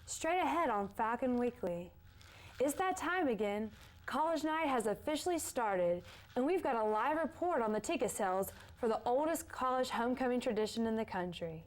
Straight ahead on Falcon Weekly. It's that time again. College night has officially started, and we've got a live report on the ticket sales for the oldest college homecoming tradition in the country.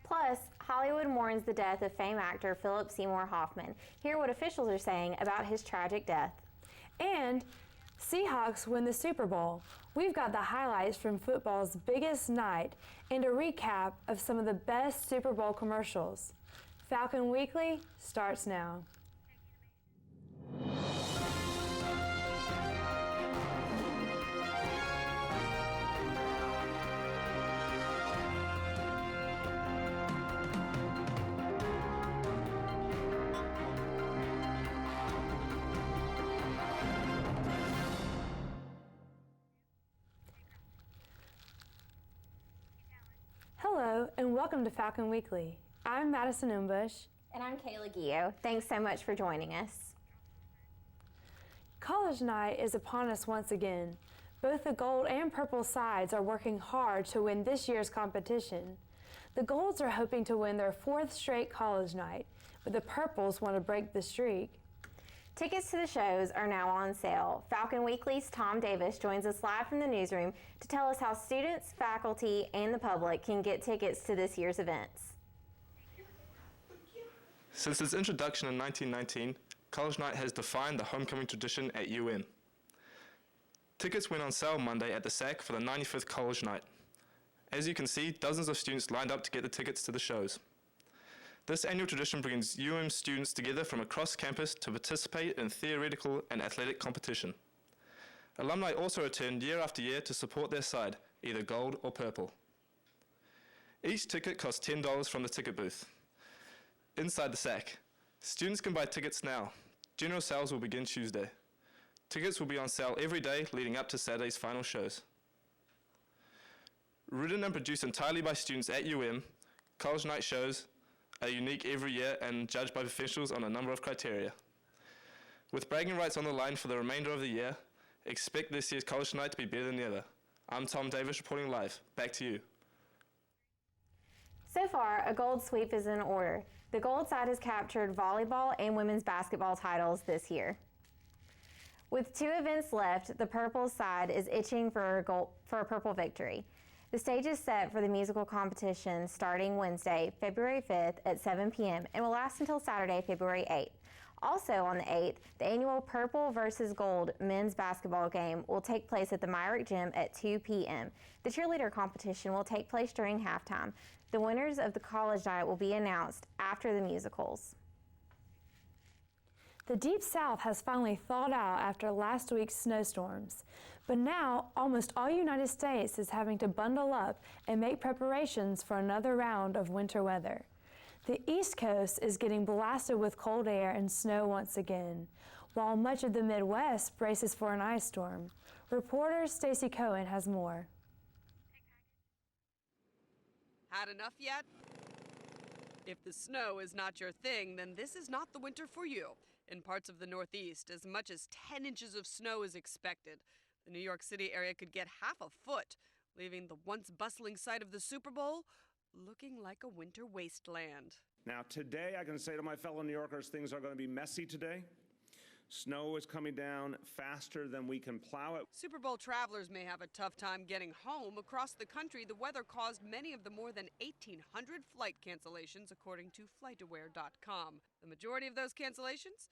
Plus, Hollywood mourns the death of famed actor Philip Seymour Hoffman. Hear what officials are saying about his tragic death. And Seahawks win the Super Bowl. We've got the highlights from football's biggest night and a recap of some of the best Super Bowl commercials. Falcon Weekly starts now. Hello and welcome to Falcon Weekly. I'm Madison Umbush. And I'm Kayla Gio. Thanks so much for joining us. College night is upon us once again. Both the gold and purple sides are working hard to win this year's competition. The golds are hoping to win their fourth straight college night, but the purples want to break the streak. Tickets to the shows are now on sale. Falcon Weekly's Tom Davis joins us live from the newsroom to tell us how students, faculty, and the public can get tickets to this year's events. Since its introduction in 1919, College Night has defined the homecoming tradition at UM. Tickets went on sale Monday at the SAC for the 95th College Night. As you can see, dozens of students lined up to get the tickets to the shows. This annual tradition brings UM students together from across campus to participate in theoretical and athletic competition. Alumni also return year after year to support their side, either gold or purple. Each ticket costs $10 from the ticket booth. Inside the SAC, students can buy tickets now. General sales will begin Tuesday. Tickets will be on sale every day leading up to Saturday's final shows. Written and produced entirely by students at UM, College Night shows are unique every year and judged by professionals on a number of criteria. With bragging rights on the line for the remainder of the year, expect this year's College Night to be better than ever. I'm Tom Davis reporting live. Back to you. So far, a gold sweep is in order. The gold side has captured volleyball and women's basketball titles this year. With 2 events left, the purple side is itching for a purple victory. The stage is set for the musical competition starting Wednesday, February 5th at 7 p.m. and will last until Saturday, February 8th. Also on the 8th, the annual Purple versus Gold men's basketball game will take place at the Myrick Gym at 2 p.m. The cheerleader competition will take place during halftime. The winners of the college night will be announced after the musicals. The Deep South has finally thawed out after last week's snowstorms, but now almost all United States is having to bundle up and make preparations for another round of winter weather. The East Coast is getting blasted with cold air and snow once again, while much of the Midwest braces for an ice storm. Reporter Stacey Cohen has more. Had enough yet? If the snow is not your thing, then this is not the winter for you. In parts of the Northeast, as much as 10 inches of snow is expected. The New York City area could get half a foot, leaving the once bustling site of the Super Bowl looking like a winter wasteland. Now, today I can say to my fellow New Yorkers, things are going to be messy today. Snow is coming down faster than we can plow it. Super Bowl travelers may have a tough time getting home. Across the country, the weather caused many of the more than 1,800 flight cancellations, according to FlightAware.com. The majority of those cancellations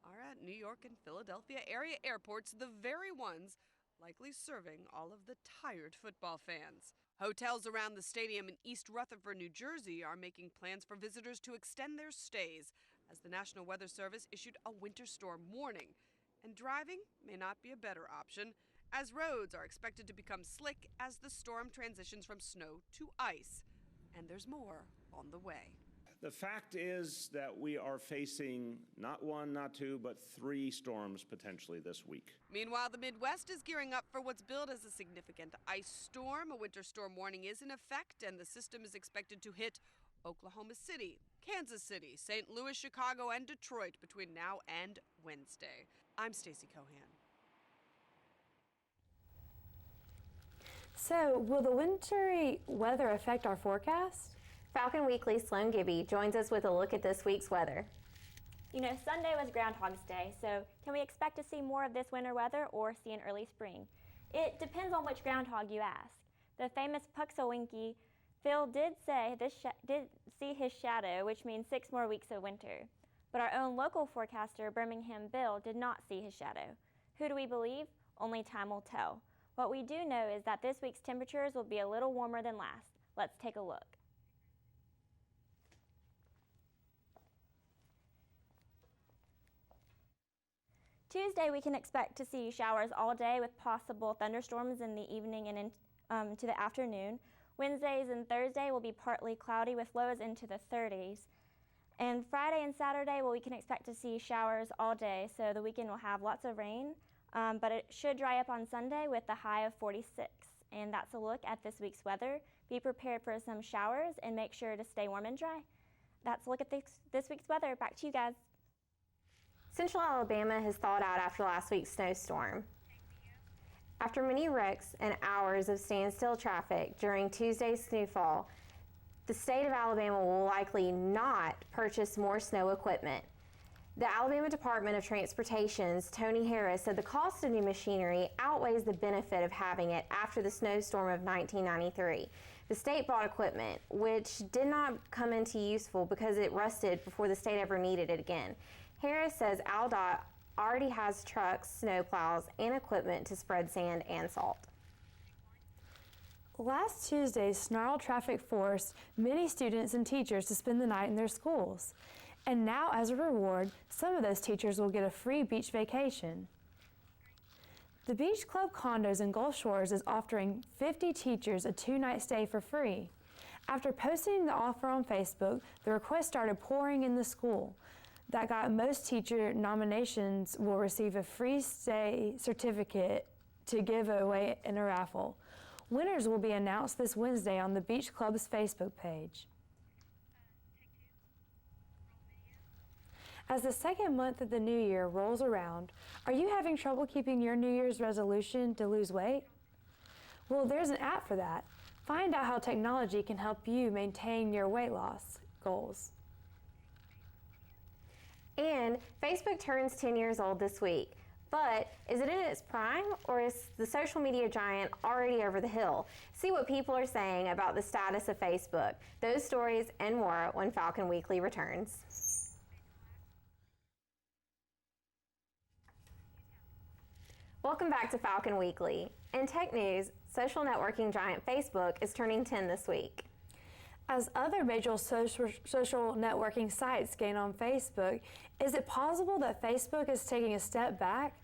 are at New York and Philadelphia area airports, the very ones likely serving all of the tired football fans. Hotels around the stadium in East Rutherford, New Jersey are making plans for visitors to extend their stays as the National Weather Service issued a winter storm warning. And driving may not be a better option, as roads are expected to become slick as the storm transitions from snow to ice. And there's more on the way. The fact is that we are facing not 1, not 2, but 3 storms potentially this week. Meanwhile, the Midwest is gearing up for what's billed as a significant ice storm. A winter storm warning is in effect, and the system is expected to hit Oklahoma City, Kansas City, St. Louis, Chicago, and Detroit between now and Wednesday. I'm Stacey Cohen. So, will the wintry weather affect our forecast? Falcon Weekly's Sloan Gibby joins us with a look at this week's weather. You know, Sunday was Groundhog's Day, so can we expect to see more of this winter weather or see an early spring? It depends on which groundhog you ask. The famous Puxawinky Phil did see his shadow, which means 6 more weeks of winter. But our own local forecaster, Birmingham Bill, did not see his shadow. Who do we believe? Only time will tell. What we do know is that this week's temperatures will be a little warmer than last. Let's take a look. Tuesday, we can expect to see showers all day with possible thunderstorms in the evening and into the afternoon. Wednesdays and Thursday will be partly cloudy with lows into the 30s. And Friday and Saturday, well, we can expect to see showers all day, so the weekend will have lots of rain, but it should dry up on Sunday with a high of 46. And that's a look at this week's weather. Be prepared for some showers and make sure to stay warm and dry. That's a look at this week's weather. Back to you guys. Central Alabama has thawed out after last week's snowstorm. After many wrecks and hours of standstill traffic during Tuesday's snowfall, the state of Alabama will likely not purchase more snow equipment. The Alabama Department of Transportation's Tony Harris said the cost of new machinery outweighs the benefit of having it after the snowstorm of 1993. The state bought equipment, which did not come into useful because it rusted before the state ever needed it again. Harris says AlDOT already has trucks, snowplows, and equipment to spread sand and salt. Last Tuesday's snarled traffic forced many students and teachers to spend the night in their schools. And now, as a reward, some of those teachers will get a free beach vacation. The Beach Club Condos in Gulf Shores is offering 50 teachers a 2-night stay for free. After posting the offer on Facebook, the requests started pouring in the school. That got most teacher nominations will receive a free stay certificate to give away in a raffle. Winners will be announced this Wednesday on the Beach Club's Facebook page. As the second month of the new year rolls around, are you having trouble keeping your New Year's resolution to lose weight? Well, there's an app for that. Find out how technology can help you maintain your weight loss goals. And Facebook turns 10 years old this week. But is it in its prime, or is the social media giant already over the hill? See what people are saying about the status of Facebook. Those stories and more when Falcon Weekly returns. Welcome back to Falcon Weekly. In tech news, social networking giant Facebook is turning 10 this week. As other major social networking sites gain on Facebook, is it possible that Facebook is taking a step back?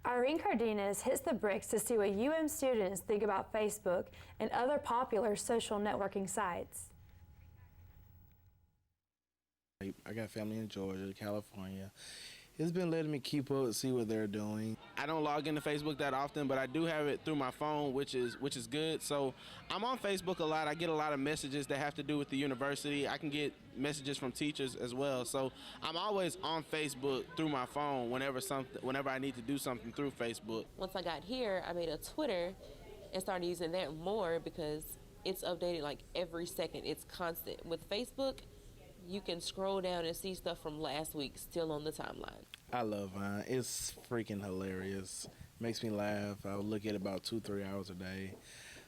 Irene Cardenas hits the bricks to see what UM students think about Facebook and other popular social networking sites. I got family in Georgia, California. It's been letting me keep up, see what they're doing. I don't log into Facebook that often, but I do have it through my phone, which is good. So I'm on Facebook a lot. I get a lot of messages that have to do with the university. I can get messages from teachers as well. So I'm always on Facebook through my phone whenever I need to do something through Facebook. Once I got here, I made a Twitter and started using that more because it's updated like every second. It's constant. With Facebook, you can scroll down and see stuff from last week still on the timeline. I love Vine. It's freaking hilarious. Makes me laugh. I'll look at it about 2-3 hours a day.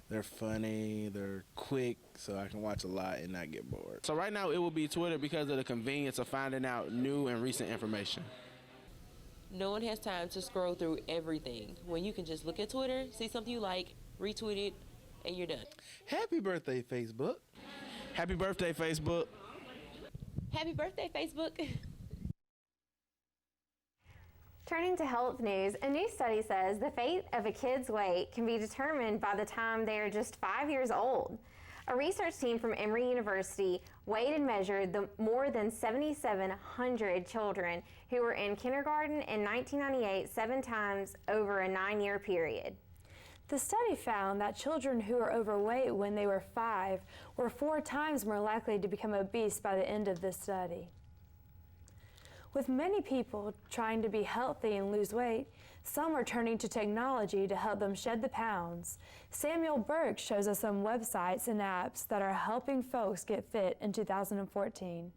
They're funny, they're quick, so I can watch a lot and not get bored. So right now it will be Twitter because of the convenience of finding out new and recent information. No one has time to scroll through everything when you can just look at Twitter, see something you like, retweet it, and you're done. Happy birthday, Facebook. Happy birthday, Facebook. Happy birthday, Facebook. Turning to health news, a new study says the fate of a kid's weight can be determined by the time they are just 5 years old. A research team from Emory University weighed and measured the more than 7,700 children who were in kindergarten in 1998 7 times over a 9-year period. The study found that children who were overweight when they were 5 were 4 times more likely to become obese by the end of the study. With many people trying to be healthy and lose weight, some are turning to technology to help them shed the pounds. Samuel Burke shows us some websites and apps that are helping folks get fit in 2014.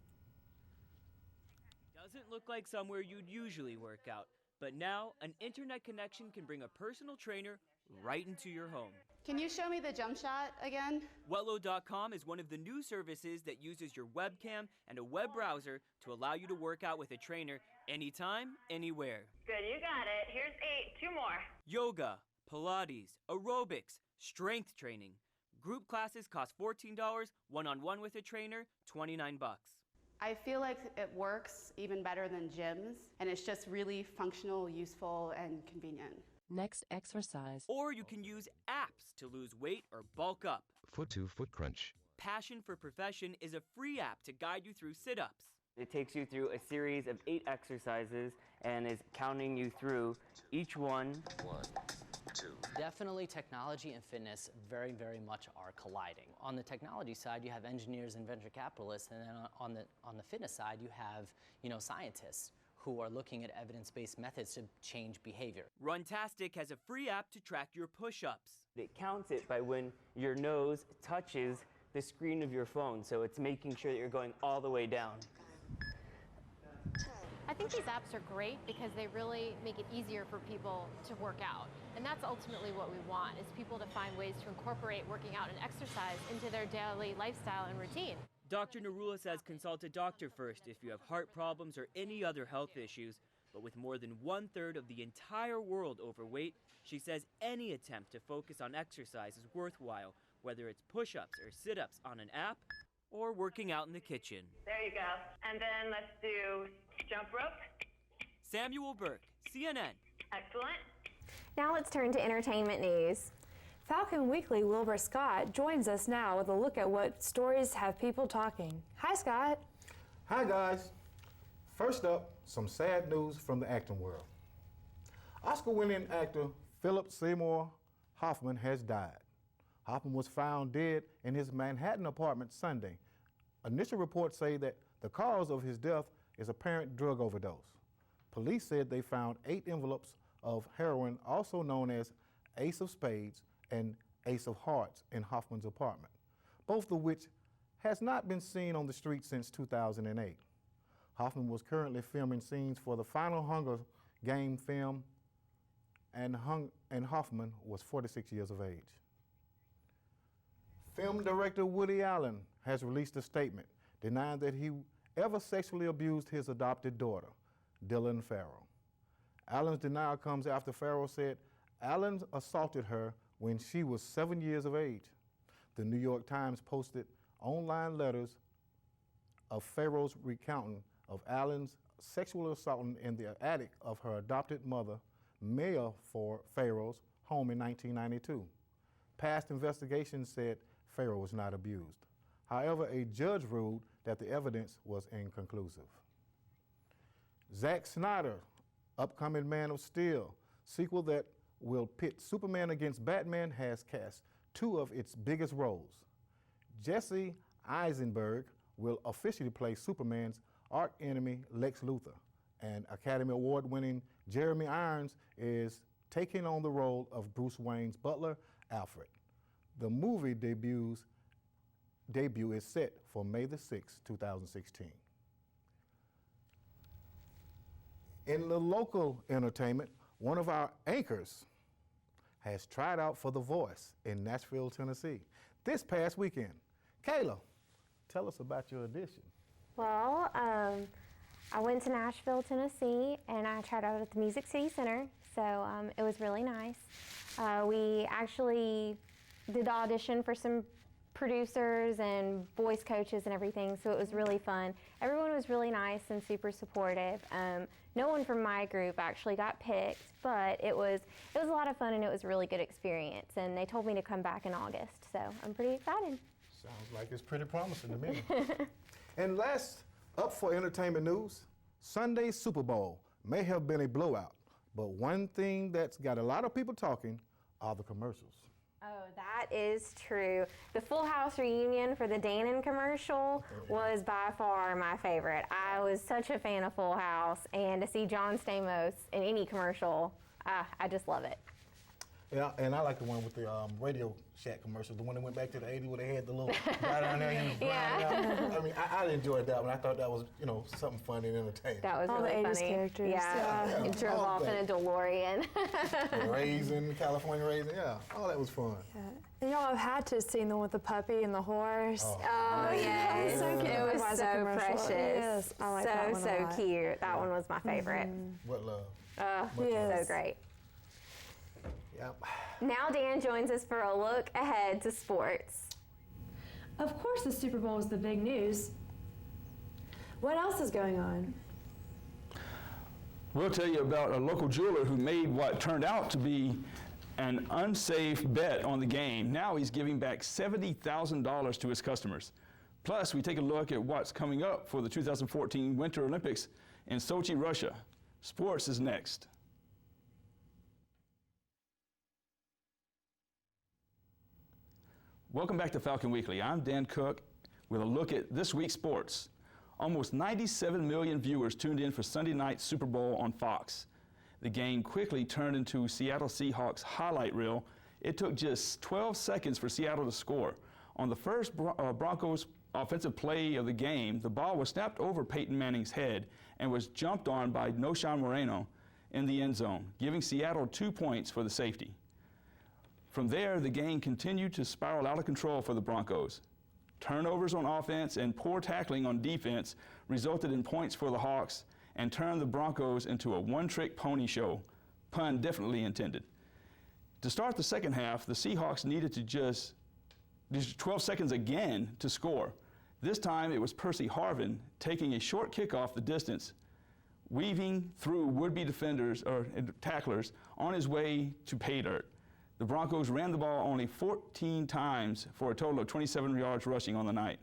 Doesn't look like somewhere you'd usually work out, but now an internet connection can bring a personal trainer right into your home. Can you show me the jump shot again? Wetlow.com is one of the new services that uses your webcam and a web browser to allow you to work out with a trainer anytime, anywhere. Good, you got it. Here's 8, 2 more. Yoga, Pilates, aerobics, strength training. Group classes cost $14, one-on-one with a trainer, $29. I feel like it works even better than gyms, and it's just really functional, useful, and convenient. Next exercise. Or you can use apps to lose weight or bulk up. Foot to Foot Crunch. Passion for Profession is a free app to guide you through sit-ups. It takes you through a series of 8 exercises and is counting you through each one. 1, 2. Definitely technology and fitness very, very much are colliding. On the technology side, you have engineers and venture capitalists, and then on the fitness side, you have, scientists who are looking at evidence-based methods to change behavior. Runtastic has a free app to track your push-ups. It counts it by when your nose touches the screen of your phone, so it's making sure that you're going all the way down. I think these apps are great because they really make it easier for people to work out. And that's ultimately what we want, is people to find ways to incorporate working out and exercise into their daily lifestyle and routine. Dr. Narula says consult a doctor first if you have heart problems or any other health issues. But with more than 1/3 of the entire world overweight, she says any attempt to focus on exercise is worthwhile, whether it's push-ups or sit-ups on an app or working out in the kitchen. There you go. And then let's do jump rope. Samuel Burke, CNN. Excellent. Now let's turn to entertainment news. Falcon Weekly Wilbur Scott joins us now with a look at what stories have people talking. Hi, Scott. Hi, guys. First up, some sad news from the acting world. Oscar-winning actor Philip Seymour Hoffman has died. Hoffman was found dead in his Manhattan apartment Sunday. Initial reports say that the cause of his death is apparent drug overdose. Police said they found 8 envelopes of heroin, also known as Ace of Spades and Ace of Hearts, in Hoffman's apartment, both of which has not been seen on the street since 2008. Hoffman was currently filming scenes for the final Hunger Game film, and Hoffman was 46 years of age. Film director Woody Allen has released a statement denying that he ever sexually abused his adopted daughter, Dylan Farrow. Allen's denial comes after Farrow said Allen assaulted her when she was 7 years of age. The New York Times posted online letters of Farrow's recounting of Allen's sexual assault in the attic of her adopted mother, Maya Farrow's home in 1992. Past investigations said Farrow was not abused. However, a judge ruled that the evidence was inconclusive. Zack Snyder, upcoming Man of Steel sequel that will pit Superman against Batman, has cast 2 of its biggest roles. Jesse Eisenberg will officially play Superman's arch-enemy Lex Luthor, and Academy Award-winning Jeremy Irons is taking on the role of Bruce Wayne's butler, Alfred. The movie debut is set for May the 6th, 2016. In the local entertainment, one of our anchors has tried out for The Voice in Nashville, Tennessee this past weekend. Kayla, tell us about your audition. Well, I went to Nashville, Tennessee, and I tried out at the Music City Center, so it was really nice. We actually did the audition for some producers and voice coaches and everything, so it was really fun. Everyone was really nice and super supportive. No one from my group actually got picked, but it was a lot of fun and it was a really good experience, and they told me to come back in August, so I'm pretty excited. Sounds like it's pretty promising to me. And last up for entertainment news, Sunday's Super Bowl may have been a blowout, but one thing that's got a lot of people talking are the commercials. Oh, that is true. The Full House reunion for the Dannon commercial was by far my favorite. I was such a fan of Full House, and to see John Stamos in any commercial, I just love it. Yeah, and I like the one with the Radio Shack commercial, the one that went back to the 80s where they had the little guy down there and he was grinding out. I mean, I enjoyed that one. I thought that was, you know, something funny and entertaining. That was all really the 80s funny. characters. Yeah. It drove off in a DeLorean. The Raisin, California Raisin, yeah, all that was fun. Yeah. And y'all have had to have seen the one with the puppy and the horse. Oh, yes. So cute. It was so precious. Yes, I like that one a so lot. cute. That one was my favorite. What love. So great. Yep. Now Dan joins us for a look ahead to sports. Of course, the Super Bowl is the big news. What else is going on? We'll tell you about a local jeweler who made what turned out to be an unsafe bet on the game. Now he's giving back $70,000 to his customers. Plus, we take a look at what's coming up for the 2014 Winter Olympics in Sochi, Russia. Sports is next. Welcome back to Falcon Weekly. I'm Dan Cook with a look at this week's sports. Almost 97 million viewers tuned in for Sunday night's Super Bowl on Fox. The game quickly turned into Seattle Seahawks highlight reel. It took just 12 seconds for Seattle to score. On the first Broncos offensive play of the game, the ball was snapped over Peyton Manning's head and was jumped on by Noshan Moreno in the end zone, giving Seattle 2 points for the safety. From there, the game continued to spiral out of control for the Broncos. Turnovers on offense and poor tackling on defense resulted in points for the Hawks and turned the Broncos into a one-trick pony show, pun definitely intended. To start the second half, the Seahawks needed to just 12 seconds again to score. This time it was Percy Harvin taking a short kick off the distance, weaving through would-be defenders or tacklers on his way to pay dirt. The Broncos ran the ball only 14 times for a total of 27 yards rushing on the night.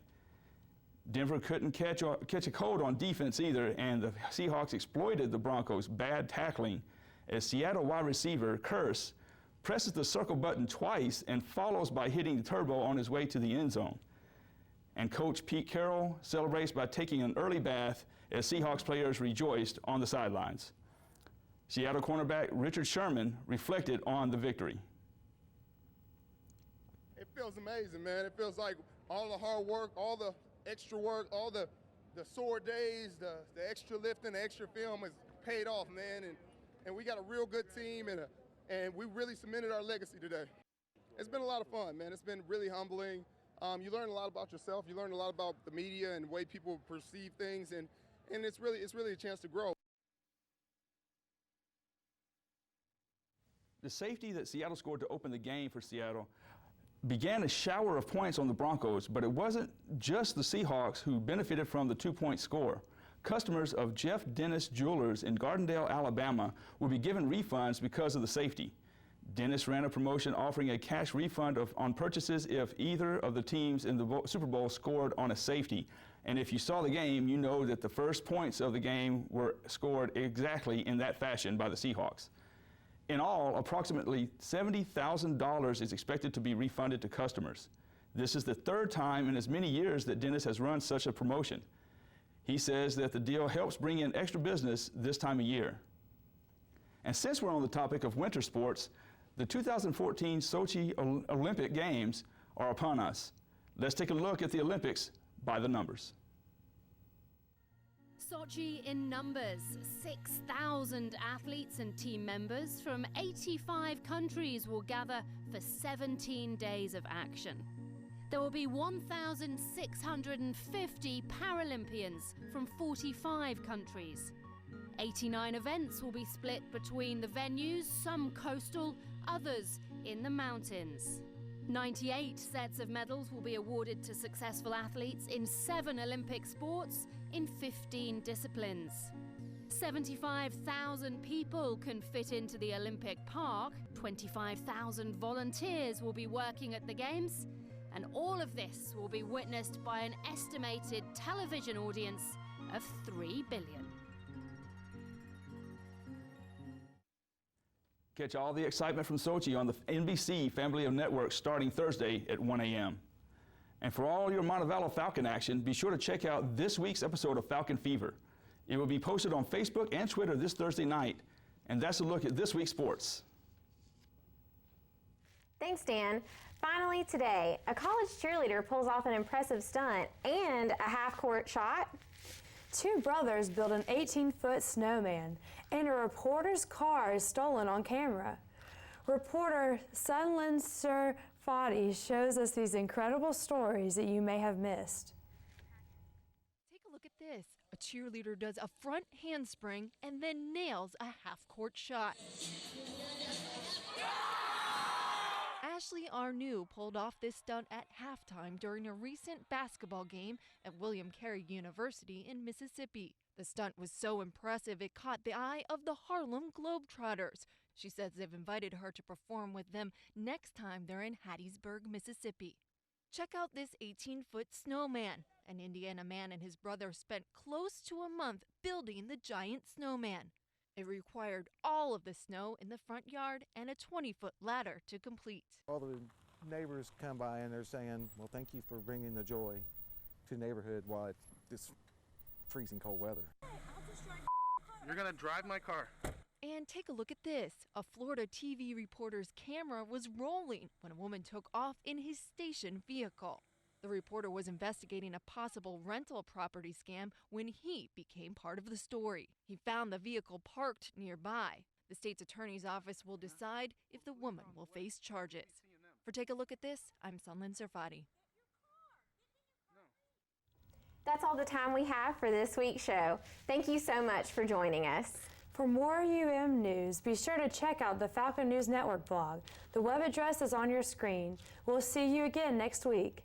Denver couldn't catch a cold on defense either, and the Seahawks exploited the Broncos' bad tackling as Seattle wide receiver Kearse presses the circle button twice and follows by hitting the turbo on his way to the end zone. And Coach Pete Carroll celebrates by taking an early bath as Seahawks players rejoiced on the sidelines. Seattle cornerback Richard Sherman reflected on the victory. It feels amazing, man. It feels like all the hard work, all the extra work, all the sore days, the extra lifting, the extra film has paid off, man. And we got a real good team, and we really cemented our legacy today. It's been a lot of fun, man. It's been really humbling. You learn a lot about yourself. You learn a lot about the media and the way people perceive things, and it's really a chance to grow. The safety that Seattle scored to open the game for Seattle began a shower of points on the Broncos, but it wasn't just the Seahawks who benefited from the 2-point score. Customers of Jeff Dennis Jewelers in Gardendale, Alabama will be given refunds because of the safety. Dennis ran a promotion offering a cash refund on purchases if either of the teams in the Super Bowl scored on a safety. And if you saw the game, you know that the first points of the game were scored exactly in that fashion by the Seahawks. In all, approximately $70,000 is expected to be refunded to customers. This is the third time in as many years that Dennis has run such a promotion. He says that the deal helps bring in extra business this time of year. And since we're on the topic of winter sports, the 2014 Sochi Olympic Games are upon us. Let's take a look at the Olympics by the numbers. Sochi in numbers, 6,000 athletes and team members from 85 countries will gather for 17 days of action. There will be 1,650 Paralympians from 45 countries. 89 events will be split between the venues, some coastal, others in the mountains. 98 sets of medals will be awarded to successful athletes in 7 Olympic sports in 15 disciplines. 75,000 people can fit into the Olympic Park, 25,000 volunteers will be working at the Games, and all of this will be witnessed by an estimated television audience of 3 billion. Catch all the excitement from Sochi on the NBC family of networks starting Thursday at 1 a.m. And for all your Montevallo Falcon action, be sure to check out this week's episode of Falcon Fever. It will be posted on Facebook and Twitter this Thursday night. And that's a look at this week's sports. Thanks, Dan. Finally today, a college cheerleader pulls off an impressive stunt and a half-court shot. Two brothers build an 18-foot snowman, and a reporter's car is stolen on camera. Reporter Sunlen Surfati shows us these incredible stories that you may have missed. Take a look at this. A cheerleader does a front handspring and then nails a half-court shot. Ashley Arnoux pulled off this stunt at halftime during a recent basketball game at William Carey University in Mississippi. The stunt was so impressive it caught the eye of the Harlem Globetrotters. She says they've invited her to perform with them next time they're in Hattiesburg, Mississippi. Check out this 18-foot snowman. An Indiana man and his brother spent close to a month building the giant snowman. It required all of the snow in the front yard and a 20-foot ladder to complete. All the neighbors come by and they're saying, well, thank you for bringing the joy to the neighborhood while it's this freezing cold weather. You're gonna drive my car. And take a look at this. A Florida TV reporter's camera was rolling when a woman took off in his station vehicle. The reporter was investigating a possible rental property scam when he became part of the story. He found the vehicle parked nearby. The state's attorney's office will decide if the woman will face charges. For Take a Look at This, I'm Sunlen Surfati. That's all the time we have for this week's show. Thank you so much for joining us. For more UM news, be sure to check out the Falcon News Network blog. The web address is on your screen. We'll see you again next week.